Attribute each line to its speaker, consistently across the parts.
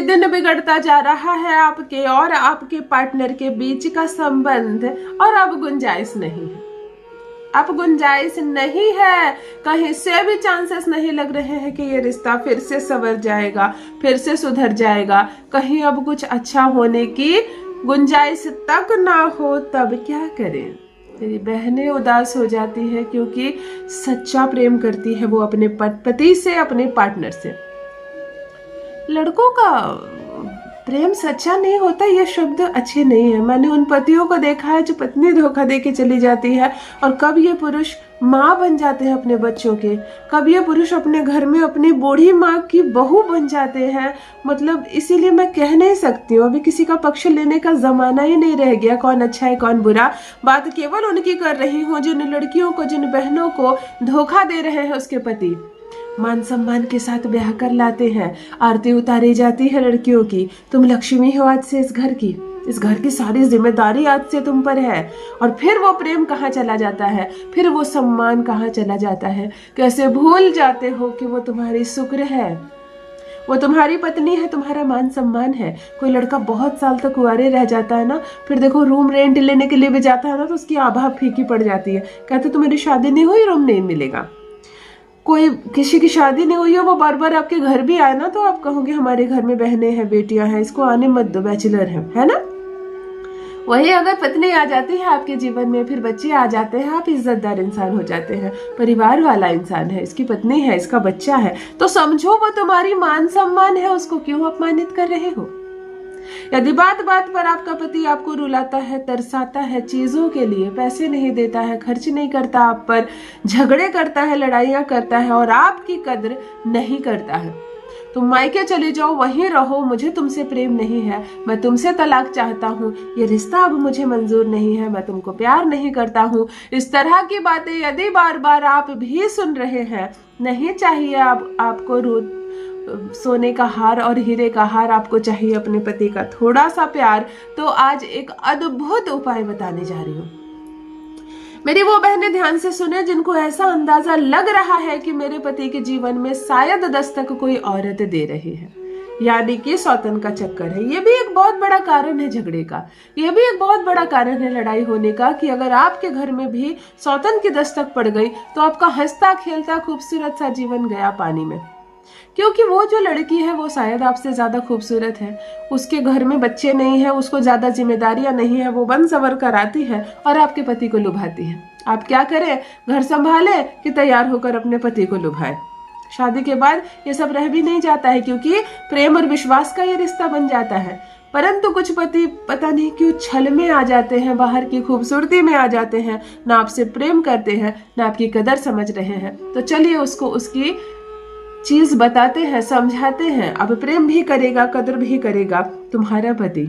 Speaker 1: प्रतिदिन बिगड़ता जा रहा है आपके और आपके पार्टनर के बीच का संबंध और अब गुंजाइश नहीं है। अब गुंजाइश नहीं है, कहीं से भी चांसेस नहीं लग रहे हैं कि ये रिश्ता फिर से संवर जाएगा, फिर से सुधर जाएगा। कहीं अब कुछ अच्छा होने की गुंजाइश तक ना हो, तब क्या करें। तेरी बहनें उदास हो जाती है क्योंकि सच्चा प्रेम करती है वो अपने पति से, अपने पार्टनर से। लड़कों का प्रेम सच्चा नहीं होता, ये शब्द अच्छे नहीं है। मैंने उन पतियों को देखा है जो पत्नी धोखा दे के चली जाती है, और कब ये पुरुष माँ बन जाते हैं अपने बच्चों के, कब ये पुरुष अपने घर में अपनी बूढ़ी माँ की बहू बन जाते हैं। मतलब इसीलिए मैं कह नहीं सकती हूँ, अभी किसी का पक्ष लेने का जमाना ही नहीं रह गया, कौन अच्छा है कौन बुरा। बात केवल उनकी कर रही हूँ जिन लड़कियों को, जिन बहनों को धोखा दे रहे हैं उसके पति। मान सम्मान के साथ ब्याह कर लाते हैं, आरती उतारी जाती है लड़कियों की, तुम लक्ष्मी हो आज से इस घर की सारी जिम्मेदारी आज से तुम पर है। और फिर वो प्रेम कहाँ चला जाता है, फिर वो सम्मान कहाँ चला जाता है। कैसे भूल जाते हो कि वो तुम्हारी शुक्र है, वो तुम्हारी पत्नी है, तुम्हारा मान सम्मान है। कोई लड़का बहुत साल तक कुंवारे रह जाता है ना, फिर देखो रूम रेंट लेने के लिए भी जाता है ना, तो उसकी आभा फीकी पड़ जाती है। कहते तुम्हारी शादी नहीं हुई, रूम नहीं मिलेगा। कोई किसी की शादी नहीं हुई है, वो बार बार आपके घर भी आए ना, तो आप कहोगे हमारे घर में बहनें हैं, बेटियां हैं, इसको आने मत दो, बैचलर है ना। वही अगर पत्नी आ जाती है आपके जीवन में, फिर बच्चे आ जाते हैं, आप इज्जतदार इंसान हो जाते हैं, परिवार वाला इंसान है, इसकी पत्नी है, इसका बच्चा है, तो समझो वो तुम्हारी मान सम्मान है, उसको क्यों अपमानित कर रहे हो। यदि बात बात पर आपका पति आपको रुलाता है, तरसाता है, चीजों के लिए पैसे नहीं देता है, खर्च नहीं करता आप पर, झगड़े करता है, लड़ाइयां करता है और आपकी कद्र नहीं करता है, तुम मायके चले जाओ, वहीं रहो, मुझे तुमसे प्रेम नहीं है, मैं तुमसे तलाक चाहता हूँ, ये रिश्ता अब मुझे मंजूर नहीं है, मैं तुमको प्यार नहीं करता हूँ, इस तरह की बातें यदि बार बार आप भी सुन रहे हैं, नहीं चाहिए आपको सोने का हार और हीरे का हार, आपको चाहिए अपने पति का थोड़ा सा प्यार, तो आज एक अद्भुत उपाय बताने जा रही हूँ। मेरी वो बहनें ध्यान से सुने जिनको ऐसा अंदाजा लग रहा है कि मेरे पति के जीवन में शायद दस्तक कोई औरत दे रही है, यानी कि सौतन का चक्कर है। ये भी एक बहुत बड़ा कारण है झगड़े का, ये भी एक बहुत बड़ा कारण है लड़ाई होने का, कि अगर आपके घर में भी सौतन की दस्तक पड़ गई तो आपका हंसता खेलता खूबसूरत सा जीवन गया पानी में। क्योंकि वो जो लड़की है वो शायद आपसे ज्यादा खूबसूरत है, उसके घर में बच्चे नहीं है, उसको ज्यादा जिम्मेदारियां नहीं है, वो बन सवर कर आती है और आपके पति को लुभाती है। आप क्या करें, घर संभाले कि तैयार होकर अपने पति को लुभाए। शादी के बाद ये सब रह भी नहीं जाता है, क्योंकि प्रेम और विश्वास का ये रिश्ता बन जाता है। परंतु कुछ पति पता नहीं क्यों छल में आ जाते हैं, बाहर की खूबसूरती में आ जाते हैं, ना आपसे प्रेम करते हैं, ना आपकी कदर समझ रहे हैं। तो चलिए उसको उसकी चीज बताते हैं, समझाते हैं। अब प्रेम भी करेगा, कदर भी करेगा तुम्हारा पति।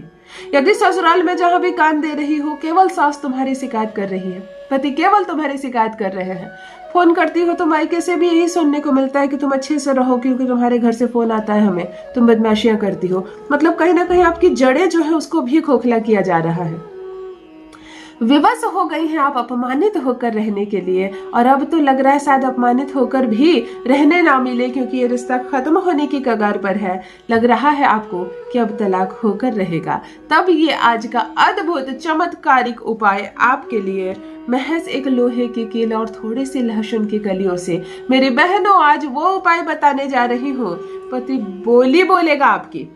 Speaker 1: यदि ससुराल में जहां भी कान दे रही हो, केवल सास तुम्हारी शिकायत कर रही है, पति केवल तुम्हारी शिकायत कर रहे हैं, फोन करती हो तो मायके से भी यही सुनने को मिलता है कि तुम अच्छे से रहो, क्योंकि तुम्हारे घर से फोन आता है हमें, तुम बदमाशियां करती हो। मतलब कहीं ना कहीं आपकी जड़ें जो है उसको भी खोखला किया जा रहा है। विवश हो गई हैं आप अपमानित होकर रहने के लिए, और अब तो लग रहा है शायद अपमानित होकर भी रहने ना मिले, क्योंकि ये रिश्ता खत्म होने की कगार पर है। लग रहा है आपको कि अब तलाक होकर रहेगा। तब ये आज का अद्भुत चमत्कारिक उपाय आपके लिए महज एक लोहे की कील और थोड़ी सी लहसुन की कलियों से, मेरी बहनों आज वो उपाय बताने जा रही हूँ। पति बोली बोलेगा आपकी,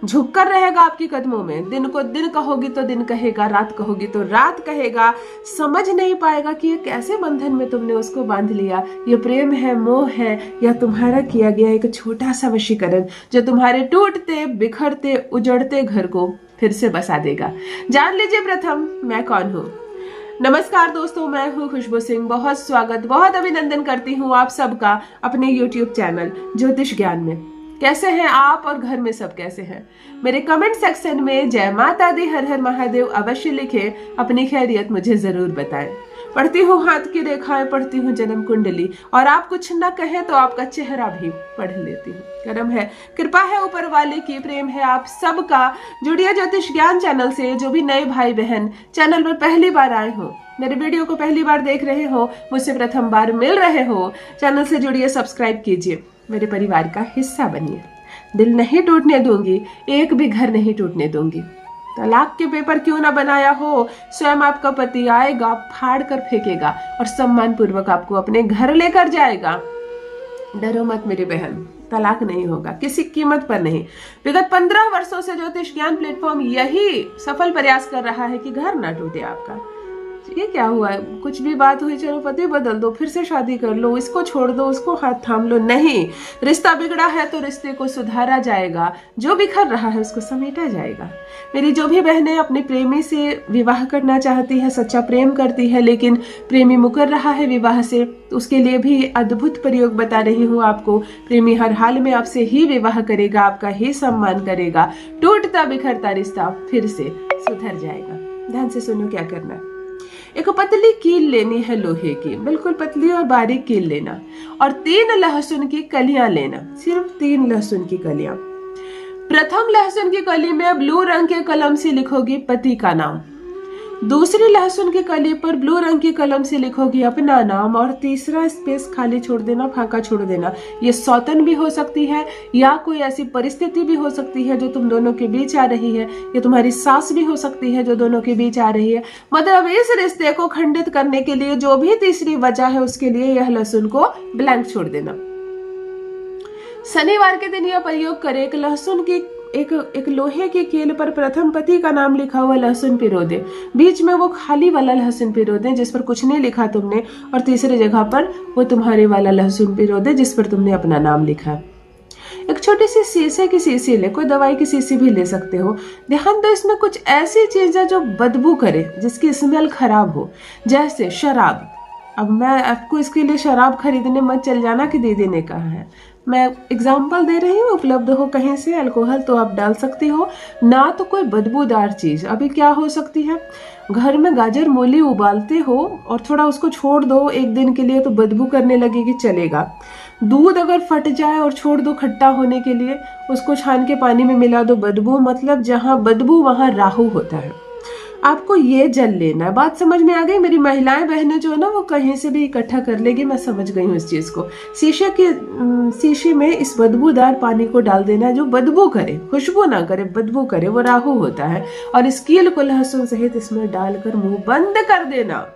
Speaker 1: झुककर रहेगा आपके कदमों में, दिन को दिन कहोगी तो दिन कहेगा, रात कहोगी तो रात कहेगा, समझ नहीं पाएगा कि ये कैसे बंधन में तुमने उसको बांध लिया। ये प्रेम है, मोह है, या तुम्हारा किया गया एक छोटा सा वशीकरण जो तुम्हारे टूटते बिखरते उजड़ते घर को फिर से बसा देगा। जान लीजिए प्रथम मैं कौन हूँ। नमस्कार दोस्तों, मैं हूँ खुशबू सिंह। बहुत स्वागत, बहुत अभिनंदन करती हूँ आप सबका अपने YouTube चैनल ज्योतिष ज्ञान में। कैसे हैं आप और घर में सब कैसे हैं? मेरे कमेंट सेक्शन में जय माता दी, हर हर महादेव अवश्य लिखें, अपनी खैरियत मुझे जरूर बताएं। पढ़ती हूँ हाथ की रेखाएं, पढ़ती हूँ जन्म कुंडली, और आप कुछ न कहें तो आपका चेहरा भी पढ़ लेती हूँ। करम है, कृपा है ऊपर वाले की, प्रेम है आप सबका। जुड़िए ज्योतिष ज्ञान चैनल से। जो भी नए भाई बहन चैनल में पहली बार आए हो, मेरे वीडियो को पहली बार देख रहे हो, मुझसे प्रथम बार मिल रहे हो, चैनल से जुड़िए, सब्सक्राइब कीजिए, मेरे परिवार का हिस्सा बनिए। दिल नहीं टूटने दूंगी, एक भी घर नहीं टूटने दूंगी। तलाक के पेपर क्यों ना बनाया हो, स्वयं आपका पति आएगा, फाड़ कर फेंकेगा और सम्मान पूर्वक आपको अपने घर लेकर जाएगा। डरो मत मेरी बहन, तलाक नहीं होगा, किसी कीमत पर नहीं। विगत 15 वर्षों से ज्योतिष ज्ञान प्लेटफॉर्म यही सफल प्रयास कर रहा है कि घर ना टूटे आपका। ये क्या हुआ है, कुछ भी बात हुई चलो पति बदल दो, फिर से शादी कर लो, इसको छोड़ दो, उसको हाथ थाम लो, नहीं। रिश्ता बिगड़ा है तो रिश्ते को सुधारा जाएगा, जो बिखर रहा है उसको समेटा जाएगा। मेरी जो भी बहनें अपने प्रेमी से विवाह करना चाहती है, सच्चा प्रेम करती है, लेकिन प्रेमी मुकर रहा है विवाह से, तो उसके लिए भी अद्भुत प्रयोग बता रही हूँ आपको। प्रेमी हर हाल में आपसे ही विवाह करेगा, आपका ही सम्मान करेगा, टूटता बिखरता रिश्ता फिर से सुधर जाएगा। ध्यान से सुनो क्या करना है। एक पतली कील लेनी है लोहे की, बिल्कुल पतली और बारीक कील लेना, और 3 लहसुन की कलियां लेना, सिर्फ 3 लहसुन की कलियां। प्रथम लहसुन की कली में ब्लू रंग के कलम से लिखोगी पति का नाम, दूसरी लहसुन की कली पर ब्लू रंग की कलम से लिखोगी अपना नाम, और तीसरा स्पेस खाली छोड़ देना, फांका छोड़ देना। ये सौतन भी हो सकती है या कोई ऐसी परिस्थिति भी हो सकती है जो तुम दोनों के बीच आ रही है, या तुम्हारी सास भी हो सकती है जो दोनों के बीच आ रही है। मतलब इस रिश्ते को खंडित करने के लिए जो भी तीसरी वजह है उसके लिए यह लहसुन को ब्लैंक छोड़ देना। शनिवार के दिन यह प्रयोग करें। एक लहसुन की एक लोहे की कील पर प्रथम पति का नाम लिखा हुआ लहसुन पिरो दे, बीच में वो खाली वाला लहसुन पिरो दे जिस पर कुछ नहीं लिखा तुमने, और तीसरी जगह पर वो तुम्हारे वाला लहसुन पिरो दे जिस पर तुमने अपना नाम लिखा। एक छोटी सी शीशे की शीशी ले, कोई दवाई की शीशी भी ले सकते हो। ध्यान दो इसमें कुछ ऐसी चीज है जो बदबू करे, जिसकी स्मेल खराब हो, जैसे शराब। अब मैं आपको इसके लिए शराब खरीदने मत चल जाना कि दीदी ने कहा है, मैं एग्जाम्पल दे रही हूँ, उपलब्ध हो कहीं से अल्कोहल तो आप डाल सकती हो ना, तो कोई बदबूदार चीज। अभी क्या हो सकती है, घर में गाजर मूली उबालते हो और थोड़ा उसको छोड़ दो 1 दिन के लिए तो बदबू करने लगेगी, चलेगा। दूध अगर फट जाए और छोड़ दो खट्टा होने के लिए, उसको छान के पानी में मिला दो, बदबू। मतलब जहाँ बदबू वहां राहु होता है। आपको ये जल लेना है। बात समझ में आ गई? मेरी महिलाएं बहनें जो है ना वो कहीं से भी इकट्ठा कर लेगी, मैं समझ गई हूँ इस चीज को। शीशे में इस बदबूदार पानी को डाल देना है जो बदबू करे, खुशबू ना करे, बदबू करे, वो राहु होता है। और इस कील को लहसुन सहित इसमें डालकर मुंह बंद कर देना,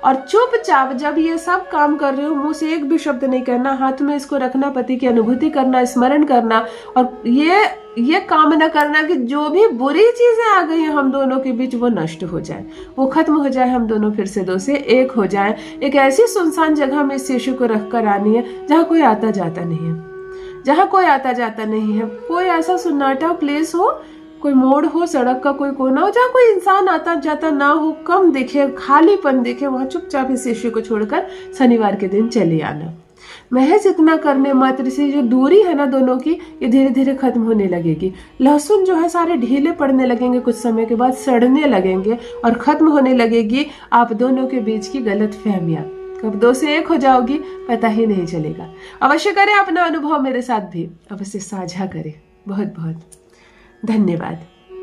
Speaker 1: और चुपचाप जब ये सब काम कर रहे हो मुंह से एक भी शब्द नहीं करना, हाथ में इसको रखना, पति की अनुभूति करना, स्मरण करना, और ये कामना करना कि जो भी बुरी चीजें आ गई हैं हम दोनों के बीच वो नष्ट हो जाए, वो खत्म हो जाए, हम दोनों फिर से 2 से 1 हो जाए। एक ऐसी सुनसान जगह में इस शिशु को रख कर आनी है जहाँ कोई आता जाता नहीं है, जहाँ कोई आता जाता नहीं है, कोई ऐसा सन्नाटा प्लेस हो, कोई मोड़ हो, सड़क का कोई कोना हो जहाँ कोई इंसान आता जाता ना हो, कम दिखे, खालीपन दिखे, वहां चुपचाप इस शिशु को छोड़कर शनिवार के दिन चले आना। महज इतना करने मात्र से जो दूरी है ना दोनों की, ये धीरे धीरे खत्म होने लगेगी। लहसुन जो है सारे ढीले पड़ने लगेंगे, कुछ समय के बाद सड़ने लगेंगे और खत्म होने लगेगी आप दोनों के बीच की गलत फहमियां। कब 2 से 1 हो जाओगी पता ही नहीं चलेगा। अवश्य करें, अपना अनुभव मेरे साथ भी अवश्य साझा करें। बहुत बहुत धन्यवाद।